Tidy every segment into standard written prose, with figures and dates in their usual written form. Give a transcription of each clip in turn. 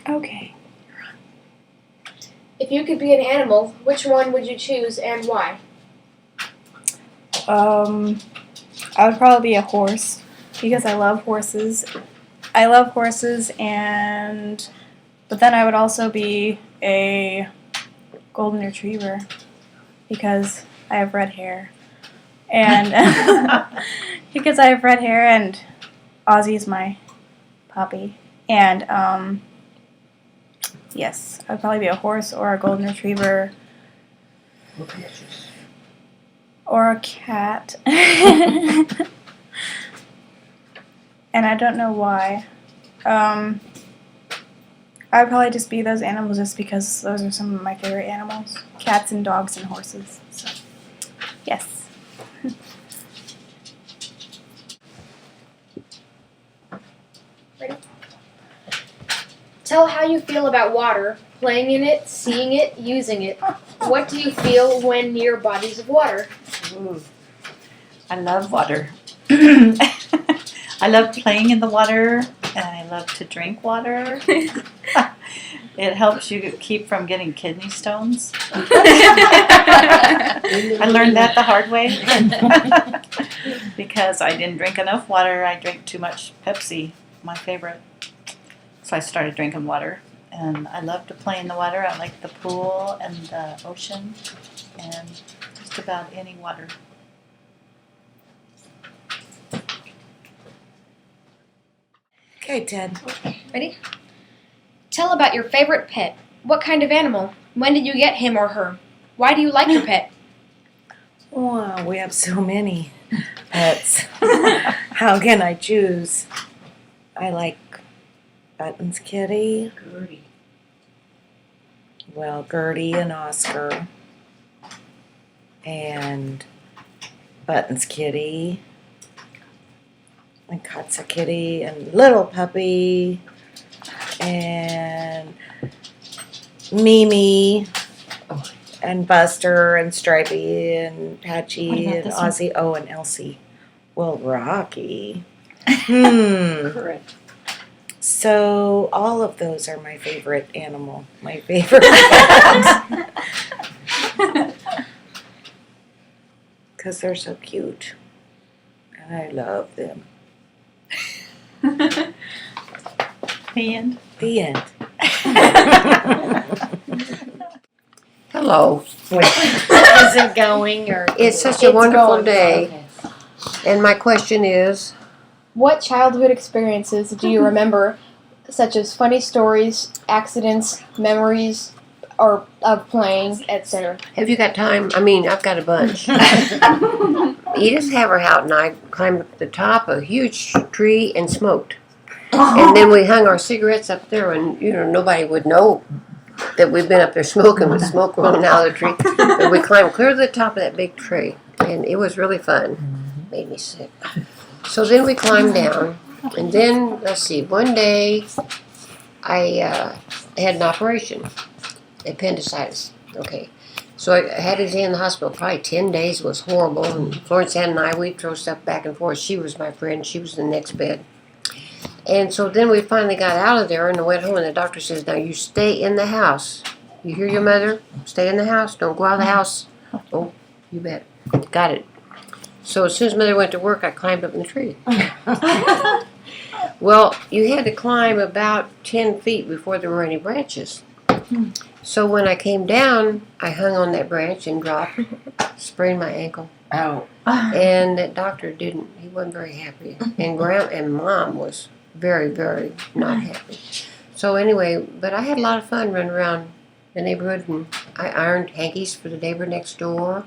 Okay. If you could be an animal, which one would you choose and why? I would probably be a horse because I love horses. I love horses, but then I would also be a golden retriever because I have red hair, and and Ozzy's my puppy, and yes, I'd probably be a horse or a golden retriever or a cat. And I don't know why. I would probably just be those animals just because those are some of my favorite animals. Cats and dogs and horses. So, yes. Ready? Tell how you feel about water, playing in it, seeing it, using it. What do you feel when near bodies of water? Ooh, I love water. I love playing in the water, and I love to drink water. It helps you keep from getting kidney stones. I learned that the hard way because I didn't drink enough water. I drank too much Pepsi, my favorite. So I started drinking water, and I love to play in the water. I like the pool and the ocean and just about any water. Okay, Ted. Ready? Tell about your favorite pet. What kind of animal? When did you get him or her? Why do you like your pet? Wow, we have so many pets. How can I choose? I like Button's kitty. Gertie. Well, Gertie and Oscar. And Button's kitty. And Katsa kitty. And Little puppy. And Mimi. And Buster and Stripey and Patchy and Ozzy. Oh, and Elsie. Well, Rocky. Correct. So all of those are my favorite animal. My favorite pet. Because they're so cute. And I love them. The end. The end. Hello. Is it going or? It's such a It's wonderful going. day. And my question is, What childhood experiences do you remember, such as funny stories, accidents, memories, or of playing, etc.? have you got time? I mean, I've got a bunch. Edith Haverhout and I climbed up the top of a huge tree and smoked. And then we hung our cigarettes up there, and nobody would know that we'd been up there smoking with smoke rolling out of the tree. But we climbed clear to the top of that big tree, and it was really fun. Made me sick. So then we climbed down, and then let's see. One day, I had an operation, appendicitis. Okay, so I had to stay in the hospital. Probably 10 days. It was horrible. And Florence Ann and I, we'd throw stuff back and forth. She was my friend. She was in the next bed. And so then we finally got out of there and I went home, and the doctor says, now you stay in the house. You hear your mother? Stay in the house. Don't go out of the house. Oh, you bet. Got it. So as soon as mother went to work, I climbed up in the tree. Well, you had to climb about 10 feet before there were any branches. So when I came down, I hung on that branch and dropped, sprained my ankle. Oh. And that doctor he wasn't very happy. And Mom was very, very not happy. So anyway, but I had a lot of fun running around the neighborhood, and I ironed hankies for the neighbor next door.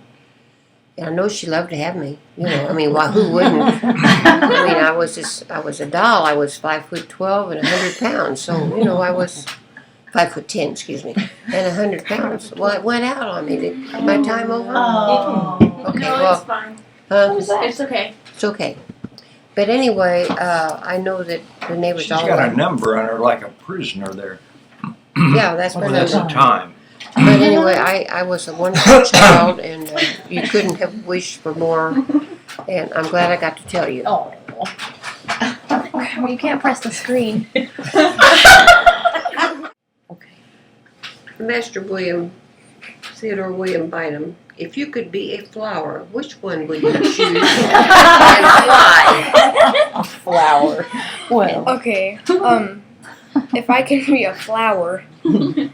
And I know she loved to have me. I mean, who wouldn't? I mean, I was a doll. I was 5'12" and 100 pounds. So, I was 5'10", excuse me, and 100 pounds. Well, it went out on me. My time over? Oh. Okay, No, well, it's fine. it's okay. okay. But anyway, I know that the neighbors She's all got a number on her like a prisoner there. Yeah, that's my Well, that's number. the time. But anyway, I was a wonderful child, and you couldn't have wished for more. And I'm glad I got to tell you. Oh. Well, you can't press the screen. Master William, Theodore William Bynum, if you could be a flower, which one would you choose and why? A flower. Well, Okay. If I could be a flower, can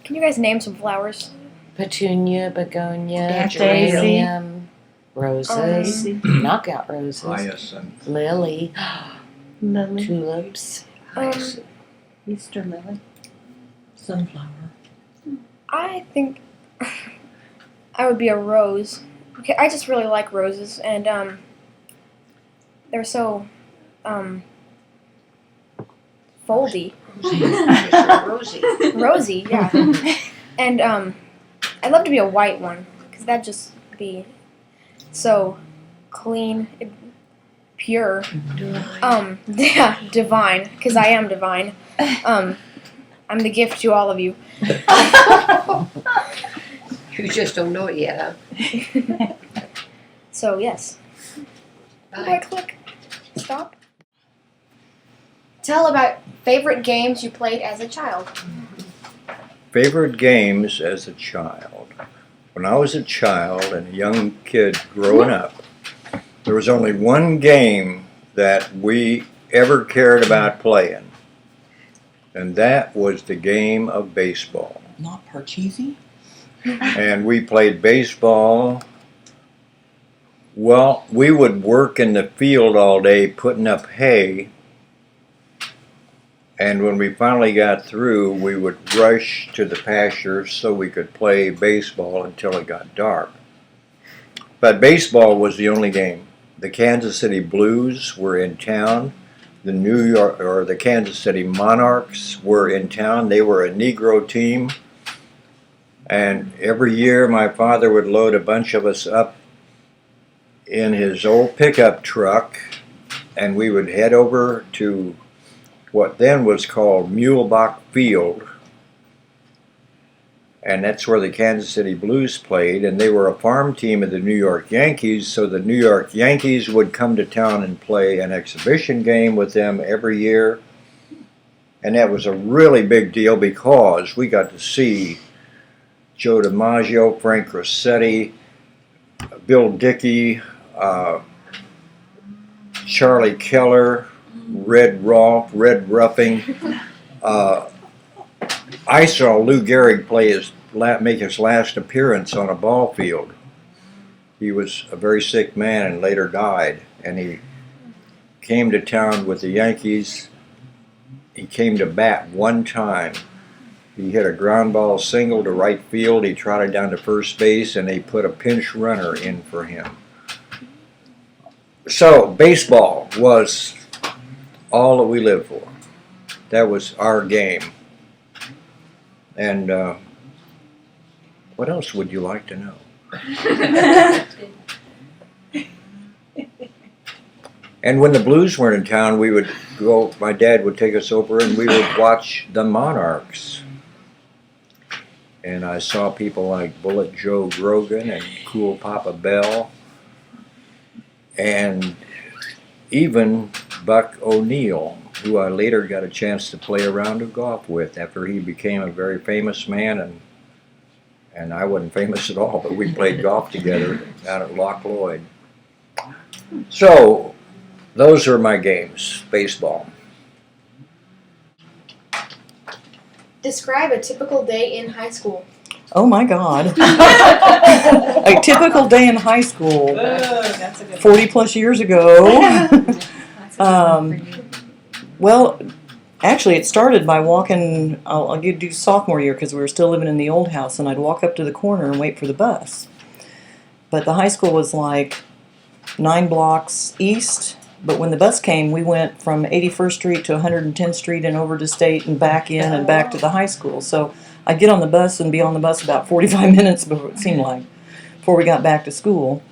you guys name some flowers? petunia, begonia, Daisy. geranium, roses, knockout roses, Hyacinth. lily, Lily. tulips, Easter lily. sunflower. I think I would be a rose. Okay, I just really like roses, and they're so foldy, Rosie. rosy, yeah. And I'd love to be a white one, because that'd just be so clean, pure. Yeah, divine, because I am divine. I'm the gift to all of you. You just don't know it yet, huh? So yes. Bye. Click. Stop. Tell about favorite games you played as a child. Favorite games as a child. When I was a child and a young kid growing up, there was only one game that we ever cared about playing, and that was the game of baseball. Not Parcheesi? And we played baseball. Well, we would work in the field all day putting up hay, and when we finally got through, we would rush to the pastures so we could play baseball until it got dark. But baseball was the only game. The Kansas City Blues were in town. The Kansas City Monarchs were in town. They were a Negro team. And every year my father would load a bunch of us up in his old pickup truck, and we would head over to what then was called Mulebach Field, and that's where the Kansas City Blues played, and they were a farm team of the New York Yankees, so the New York Yankees would come to town and play an exhibition game with them every year, and that was a really big deal because we got to see Joe DiMaggio, Frank Rossetti, Bill Dickey, Charlie Keller, Red Ruffing. I saw Lou Gehrig make his last appearance on a ball field. He was a very sick man and later died, and he came to town with the Yankees. He came to bat one time. He hit a ground ball single to right field. He trotted down to first base, and they put a pinch runner in for him. So baseball was all that we lived for. That was our game. And what else would you like to know? And when the Blues weren't in town, we would go, my dad would take us over and we would watch the Monarchs. And I saw people like Bullet Joe Grogan and Cool Papa Bell, and even Buck O'Neill, who I later got a chance to play a round of golf with after he became a very famous man, and I wasn't famous at all, but we played golf together out at Loch Lloyd. So, those are my games, baseball. Describe a typical day in high school. Oh my God. A typical day in high school, 40 plus years ago. Well, actually, it started by walking. I'll do sophomore year because we were still living in the old house, and I'd walk up to the corner and wait for the bus. But the high school was like 9 blocks east. But when the bus came, we went from 81st Street to 110th Street and over to State and back in and back to the high school. So I'd get on the bus and be on the bus about 45 minutes before it seemed like before we got back to school.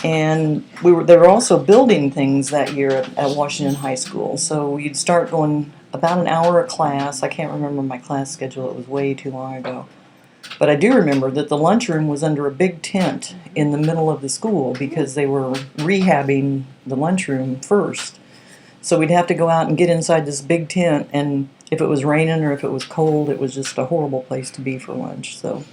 And they were also building things that year at Washington High School. So you'd start going about an hour a class. I can't remember my class schedule. It was way too long ago. But I do remember that the lunchroom was under a big tent in the middle of the school because they were rehabbing the lunchroom first. So we'd have to go out and get inside this big tent, and if it was raining or if it was cold, it was just a horrible place to be for lunch. So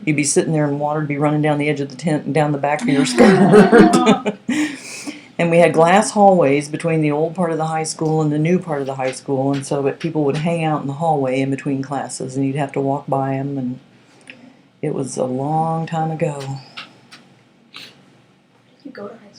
you'd be sitting there and water would be running down the edge of the tent and down the back of your skirt. And we had glass hallways between the old part of the high school and the new part of the high school, and so that people would hang out in the hallway in between classes, and you'd have to walk by them. And it was a long time ago. You go to high